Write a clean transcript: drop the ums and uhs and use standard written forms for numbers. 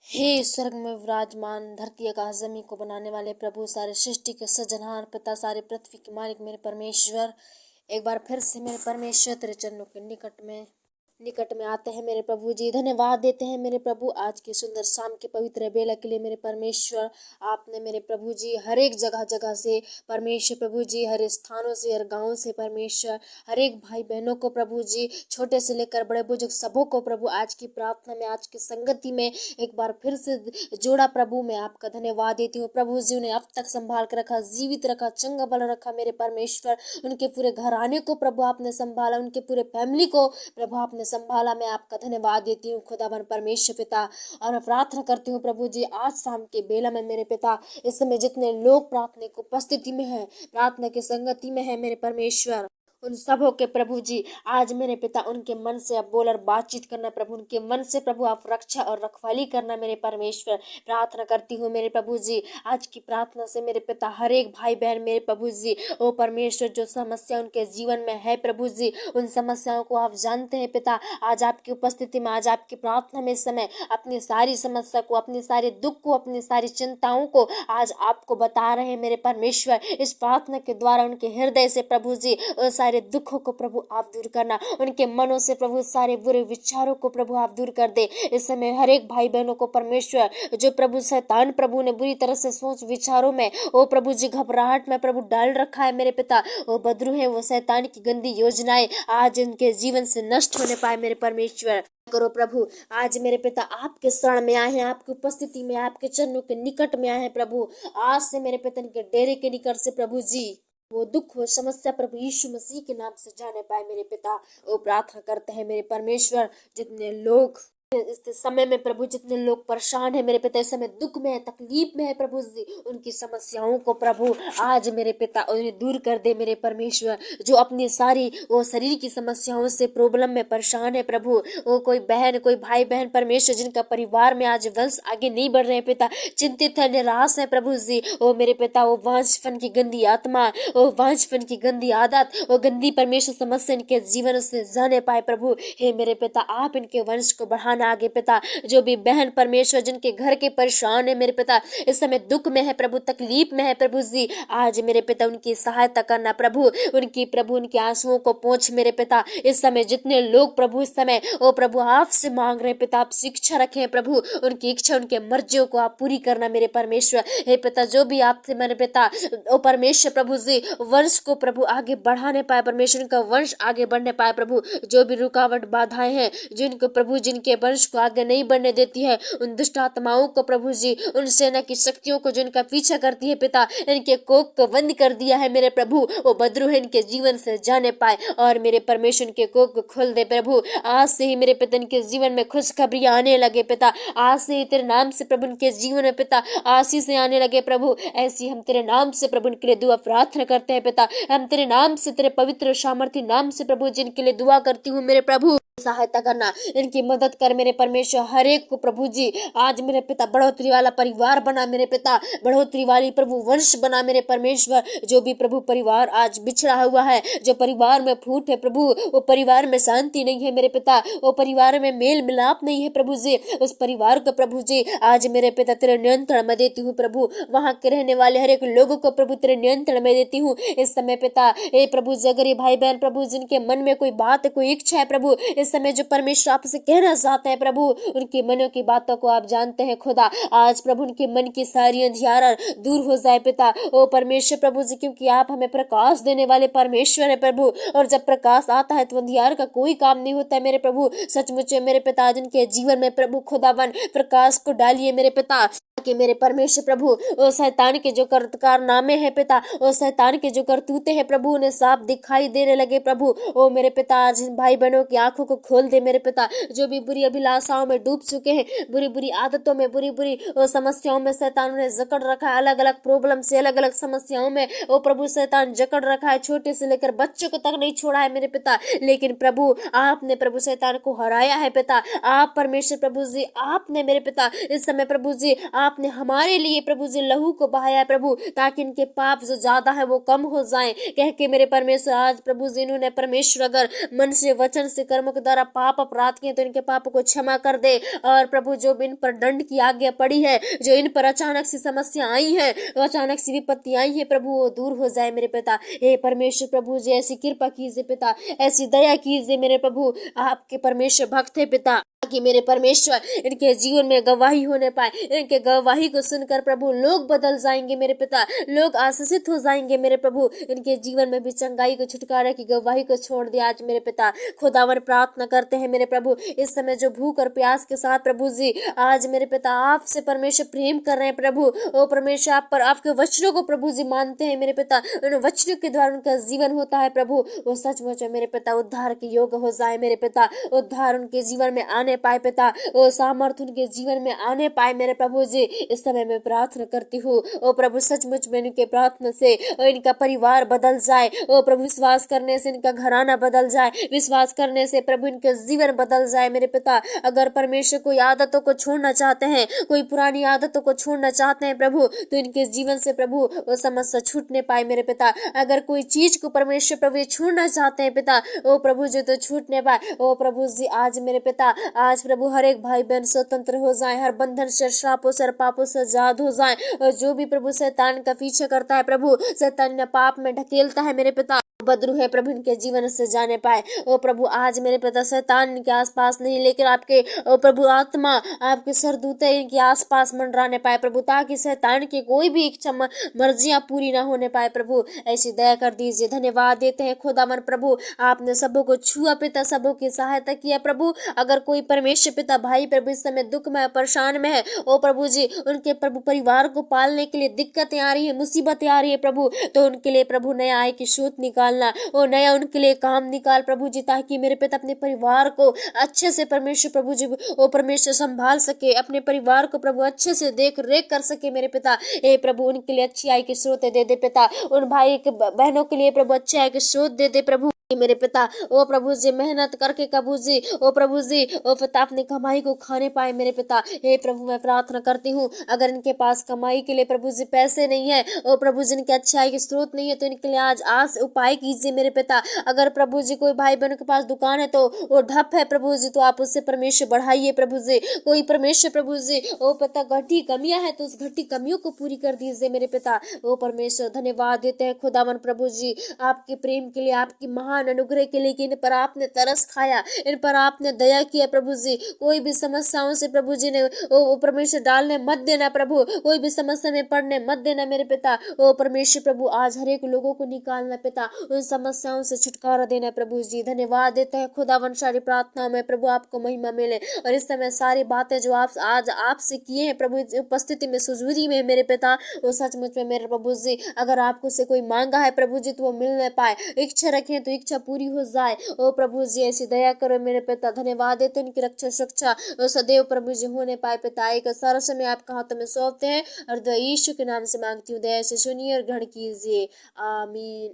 हे स्वर्ग में विराजमान, धरती आकाश जमीन को बनाने वाले प्रभु, सारे सृष्टि के सृजनहार पिता, सारे पृथ्वी के मालिक मेरे परमेश्वर, एक बार फिर से मेरे परमेश्वर तेरे चरणों के निकट में आते हैं मेरे प्रभु जी। धन्यवाद देते हैं मेरे प्रभु आज की सुंदर शाम के पवित्र बेला के लिए। मेरे परमेश्वर, आपने मेरे प्रभु जी हर एक जगह से परमेश्वर प्रभु जी, हर स्थानों से, हर गाँव से परमेश्वर, हर एक भाई बहनों को प्रभु जी, छोटे से लेकर बड़े बुजुर्ग सबों को प्रभु आज की प्रार्थना में, आज की संगति में एक बार फिर से जोड़ा प्रभु। मैं आपका धन्यवाद देती हूँ प्रभु जी। उन्हें अब तक संभाल कर रखा, जीवित रखा, चंगा बल रखा मेरे परमेश्वर। उनके पूरे घराने को प्रभु आपने संभाला, उनके पूरे फैमिली को प्रभु आपने संभाला। मैं आपका धन्यवाद देती हूँ खुदावन परमेश्वर पिता। और मैं प्रार्थना करती हूँ प्रभु जी आज शाम के बेला में मेरे पिता, इस समय जितने लोग प्रार्थना की उपस्थिति में है, प्रार्थना की संगति में है मेरे परमेश्वर, उन सबों के प्रभु जी आज मेरे पिता उनके मन से अब बोल और बातचीत करना प्रभु, उनके मन से प्रभु आप रक्षा और रखवाली करना मेरे परमेश्वर। प्रार्थना करती हूँ मेरे प्रभु जी आज की प्रार्थना से मेरे पिता हर एक भाई बहन मेरे प्रभु जी, ओ परमेश्वर, जो समस्या उनके जीवन में है प्रभु जी, उन समस्याओं को आप जानते हैं पिता। आज आपकी उपस्थिति में, आज आपकी प्रार्थना में इस समय अपनी सारी समस्या को, अपनी सारे दुख को, अपनी सारी चिंताओं को आज आपको बता रहे हैं मेरे परमेश्वर। इस प्रार्थना के द्वारा उनके हृदय से प्रभु जी सारे दुखों को प्रभु आप दूर करना, उनके मनों से प्रभु सारे बुरे विचारों को प्रभु आप दूर कर दे। इस समय हर एक भाई बहनों को परमेश्वर, जो प्रभु शैतान प्रभु ने बुरी तरह से सोच विचारों में, ओ प्रभु जी घबराहट में प्रभु डाल रखा है मेरे पिता, वो बदरू है, वो शैतान की गंदी योजनाएं आज इनके जीवन से नष्ट होने पाए मेरे परमेश्वर। करो प्रभु आज मेरे पिता आपके शरण में आए हैं, आपकी उपस्थिति में, आपके चरणों के निकट में आए हैं प्रभु। आज से मेरे पिता के डेरे के निकट से प्रभु जी वो दुख हो समस्या प्रभु यीशु मसीह के नाम से जाने पाए मेरे पिता। वो प्रार्थना करते हैं मेरे परमेश्वर, जितने लोग इस समय में प्रभु, जितने लोग परेशान है मेरे पिता, इस समय दुख में है, तकलीफ में है प्रभु जी, उनकी समस्याओं को प्रभु आज मेरे पिता उन्हें दूर कर दे मेरे परमेश्वर। जो अपनी सारी वो शरीर की समस्याओं से प्रॉब्लम में परेशान है प्रभु, वो कोई बहन, कोई भाई बहन परमेश्वर, जिनका परिवार में आज वंश आगे नहीं बढ़ रहे पिता, चिंतित है, निराश है प्रभु जी, वो मेरे पिता वो वांछपन की गंदी आत्मा, वो वांछपन की गंदी आदत, वो गंदी परमेश्वर समस्या इनके जीवन से जाने पाए प्रभु। हे मेरे पिता आप इनके वंश को बढ़ाना आगे पिता। जो भी बहन परमेश्वर जिनके घर के परेशान है मेरे पिता, इस समय दुख में है प्रभु, तकलीफ में है प्रभु जी, आज मेरे पिता उनकी सहायता करना प्रभु, उनके आंसुओं को पोंछ मेरे पिता। इस समय जितने लोग प्रभु इस समय ओ प्रभु आपसे मांग रहे पिता, आप शिक्षा रखें प्रभु, उनकी इच्छा, उनके मर्जियों को आप पूरी करना मेरे परमेश्वर। हे पिता जो भी आपसे मेरे पिता ओ परमेश्वर प्रभु जी वंश को प्रभु आगे बढ़ाने पाए परमेश्वर, उनका वंश आगे बढ़ने पाए प्रभु। जो भी रुकावट बाधाएं हैं जिनको प्रभु, जिनके वंश को आगे नहीं बढ़ने देती है, उन दुष्ट आत्माओं को प्रभु जी, उन सेना की शक्तियों को जिनका पीछा करती है पिता, इनके कोख को बंद कर दिया है मेरे प्रभु। वो बदरू है इनके जीवन से जाने पाए और मेरे परमेश्वर के कोख को खोल दे प्रभु। आज से ही मेरे पिता इनके जीवन में खुशखबरियां आने लगे पिता, आज से ही तेरे नाम से प्रभु इनके जीवन में पिता आशीष आने लगे प्रभु। ऐसी हम तेरे नाम से प्रभु इनके लिए दुआ प्रार्थना करते हैं पिता, हम तेरे नाम से, तेरे पवित्र सामर्थी नाम से प्रभु जिनके लिए दुआ करती हूँ मेरे प्रभु, सहायता करना, इनकी मदद कर मेरे परमेश्वर। हर एक को प्रभु जी आज मेरे पिता बढ़ोतरी वाला परिवार बना मेरे पिता, बढ़ोतरी वाली प्रभु वंश बना मेरे परमेश्वर। जो भी प्रभु परिवार आज बिछड़ा हुआ है, जो परिवार में फूट है प्रभु, वो परिवार में शांति नहीं है मेरे पिता, वो परिवार में मेल मिलाप नहीं है प्रभु जी, उस परिवार को प्रभु जी आज मेरे पिता तेरे नियंत्रण में देती हूँ प्रभु। वहां के रहने वाले हर एक लोगों को प्रभु तेरे नियंत्रण में देती हूँ इस समय पिता। हे प्रभु अगर ये भाई बहन प्रभु जिनके मन में कोई बात है, कोई इच्छा है प्रभु, इस समय जो परमेश्वर आपसे कहना चाहते हैं प्रभु, उनके मनों की बातों को आप जानते हैं खुदा। आज प्रभु उनके मन की सारी अंधियारा दूर हो जाए पिता, ओ परमेश्वर प्रभु जी, क्योंकि आप हमें प्रकाश देने वाले परमेश्वर है प्रभु, और जब प्रकाश आता है तो अंधियार का कोई काम नहीं होता है मेरे प्रभु। सचमुच मेरे पिता जिनके जीवन में प्रभु खुदावन प्रकाश को डालिए मेरे पिता, कि मेरे परमेश्वर प्रभु ओ शैतान के जो कारनामे हैं पिता, ओ शैतान के जो करतूते हैं प्रभु, उन्हें साफ दिखाई देने लगे प्रभु। ओ मेरे पिता आज भाई बहनों की आंखों को खोल दे मेरे पिता, जो भी बुरी अभिलाषाओं में डूब चुके हैं, बुरी बुरी आदतों में, बुरी बुरी समस्याओं में शैतान उन्हें जकड़ रखा है, अलग अलग प्रॉब्लम से, अलग अलग समस्याओं में ओ प्रभु शैतान जकड़ रखा है, छोटे से लेकर बच्चों को तक नहीं छोड़ा है मेरे पिता। लेकिन प्रभु आपने प्रभु शैतान को हराया है पिता, आप परमेश्वर प्रभु जी आपने मेरे पिता इस समय प्रभु जी आपने हमारे लिए प्रभु जी लहू को बहाया है प्रभु, ताकि इनके पाप जो ज्यादा है वो कम हो जाएं। कह के मेरे परमेश्वर आज प्रभु जी इन्होंने परमेश्वर अगर मन से, वचन से, कर्म के द्वारा पाप अपराध किए तो इनके पापों को क्षमा कर दे। और प्रभु जो इन पर दंड की आज्ञा पड़ी है, जो इन पर अचानक सी समस्या आई है, अचानक सी विपत्ति आई है प्रभु, वो दूर हो जाए मेरे पिता। हे परमेश्वर प्रभु जी ऐसी कृपा कीजिए पिता, ऐसी दया कीजिए मेरे प्रभु, आपके परमेश्वर भक्त है पिता, कि मेरे परमेश्वर इनके जीवन में गवाही होने पाए। इनके गवाही को सुनकर प्रभु लोग बदल जाएंगे मेरे पिता, लोग आशीषित हो जाएंगे मेरे प्रभु। इनके जीवन में भी चंगाई को, छुटकारा की गवाही को छोड़ दिया आज मेरे पिता। खुदावन प्रार्थना करते हैं मेरे प्रभु, इस समय जो भूख और प्यास के साथ प्रभु जी आज मेरे पिता आपसे परमेश्वर प्रेम कर रहे हैं प्रभु, ओ परमेश्वर आप पर आपके वचनों को प्रभु जी मानते हैं मेरे पिता, उन वचनों के द्वारा उनका जीवन होता है प्रभु, वो सचमुच मेरे पिता उद्धार के योग्य हो जाए मेरे पिता, उद्धार उनके जीवन में आने पाए पिता, ओ सामर्थ उनके जीवन में आने पाए मेरे प्रभु जी। इस समय मैं प्रार्थना करती हूँ ओ प्रभु, सचमुच में इनके प्रार्थना से इनका परिवार बदल जाए। ओ प्रभु विश्वास करने से इनका घराना बदल जाए, विश्वास करने से प्रभु इनका जीवन बदल जाए मेरे पिता। अगर परमेश्वर कोई आदतों को छोड़ना चाहते हैं, कोई पुरानी आदतों को छोड़ना चाहते हैं प्रभु, तो इनके जीवन से प्रभु वो समस्या छूटने पाए मेरे पिता। अगर कोई चीज को परमेश्वर प्रभु छोड़ना चाहते हैं पिता, ओ प्रभु जी तो छूटने पाए। ओ प्रभु जी आज मेरे पिता, आज प्रभु हर एक भाई बहन स्वतंत्र हो जाए, हर बंधन से, श्रापों से, पापों से आजाद हो जाए। और जो भी प्रभु शैतान का पीछे करता है प्रभु, शैतान पाप में ढकेलता है मेरे पिता, बद्रू है प्रभु इनके जीवन से जाने पाए। ओ प्रभु आज मेरे पिता शैतान इनके आसपास नहीं, लेकिन आपके ओ प्रभु आत्मा, आपके सरदूते इनके आसपास मंडराने पाए प्रभु, ताकि शैतान की कोई भी इच्छा मर्जियां पूरी ना होने पाए प्रभु। ऐसी दया कर दीजिए। धन्यवाद देते हैं खुदावन प्रभु, आपने सबों को छुआ पिता, सबों की सहायता किया प्रभु। अगर कोई परमेश्वर पिता भाई प्रभु इस समय दुख में, परेशान में है, ओ प्रभु जी उनके प्रभु परिवार को पालने के लिए दिक्कतें आ रही है, मुसीबतें आ रही है प्रभु, तो उनके लिए प्रभु नया आय की स्रोत निकालना, ओ नया उनके लिए काम निकाल प्रभु जी, ताकि मेरे पिता अपने परिवार को अच्छे से परमेश्वर प्रभु जी ओ परमेश्वर संभाल सके, अपने परिवार को प्रभु अच्छे से देख रेख कर सके मेरे पिता। ए प्रभु उनके लिए अच्छी आय के स्रोत दे दे पिता, उन भाई के बहनों के लिए प्रभु अच्छे आय के स्रोत दे दे प्रभु मेरे पिता। ओ प्रभु जी मेहनत करके प्रभु जी ओ प्रभु जी ओ पिता अपनी कमाई को खाने पाए मेरे पिता। हे प्रभु मैं प्रार्थना करती हूँ, अगर इनके पास कमाई के लिए प्रभु जी पैसे नहीं है, ओ प्रभु जी इनके अच्छाई के स्रोत नहीं है, तो इनके लिए आज उपाय कीजिए मेरे पिता। अगर प्रभु जी कोई भाई बहन के पास दुकान है तो वो ढप है प्रभु जी, तो आप उससे परमेश्वर बढ़ाइए प्रभु जी। कोई परमेश्वर प्रभु जी ओ पिता घटी कमियां है तो उस घटी कमियों को पूरी कर दीजिए मेरे पिता। ओ परमेश्वर धन्यवाद देते हैं खुदावन प्रभु जी आपके प्रेम के लिए, आपकी महान अनुग्रह के लिए कि इन पर आपने तरस खाया, इन पर आपने दया किया प्रभु जी। कोई भी समस्याओं से प्रभु जी ने ओ परमेश्वर डालने मत देना प्रभु, कोई भी समस्या में पड़ने मत देना मेरे पिता। ओ परमेश्वर प्रभु आज हर एक लोगों को निकालना पिता, उन समस्याओं से छुटकारा देना प्रभु जी। धन्यवाद देते हैं खुदावन, सारी प्रार्थनाओं में प्रभु आपको महिमा मिले। और इस समय सारी बातें जो आप आज आपसे किए हैं प्रभु उपस्थिति में, सुजूरी में मेरे पिता, वो सचमुच में मेरे प्रभु जी अगर आपको से कोई मांगा है प्रभु जी तो वो मिलने पाए, इच्छा रखें तो इच्छा पूरी हो जाए। ओ प्रभु जी ऐसी दया करो मेरे पिता। धन्यवाद देते उनकी रक्षा सुरक्षा सदैव प्रभु जी होने पाए पिता। एक सारा समय आपके हाथों में सौंपते हैं और यीशु के नाम से मांगती हूँ, दया से सुनिए और ग्रहण कीजिए। आमीन।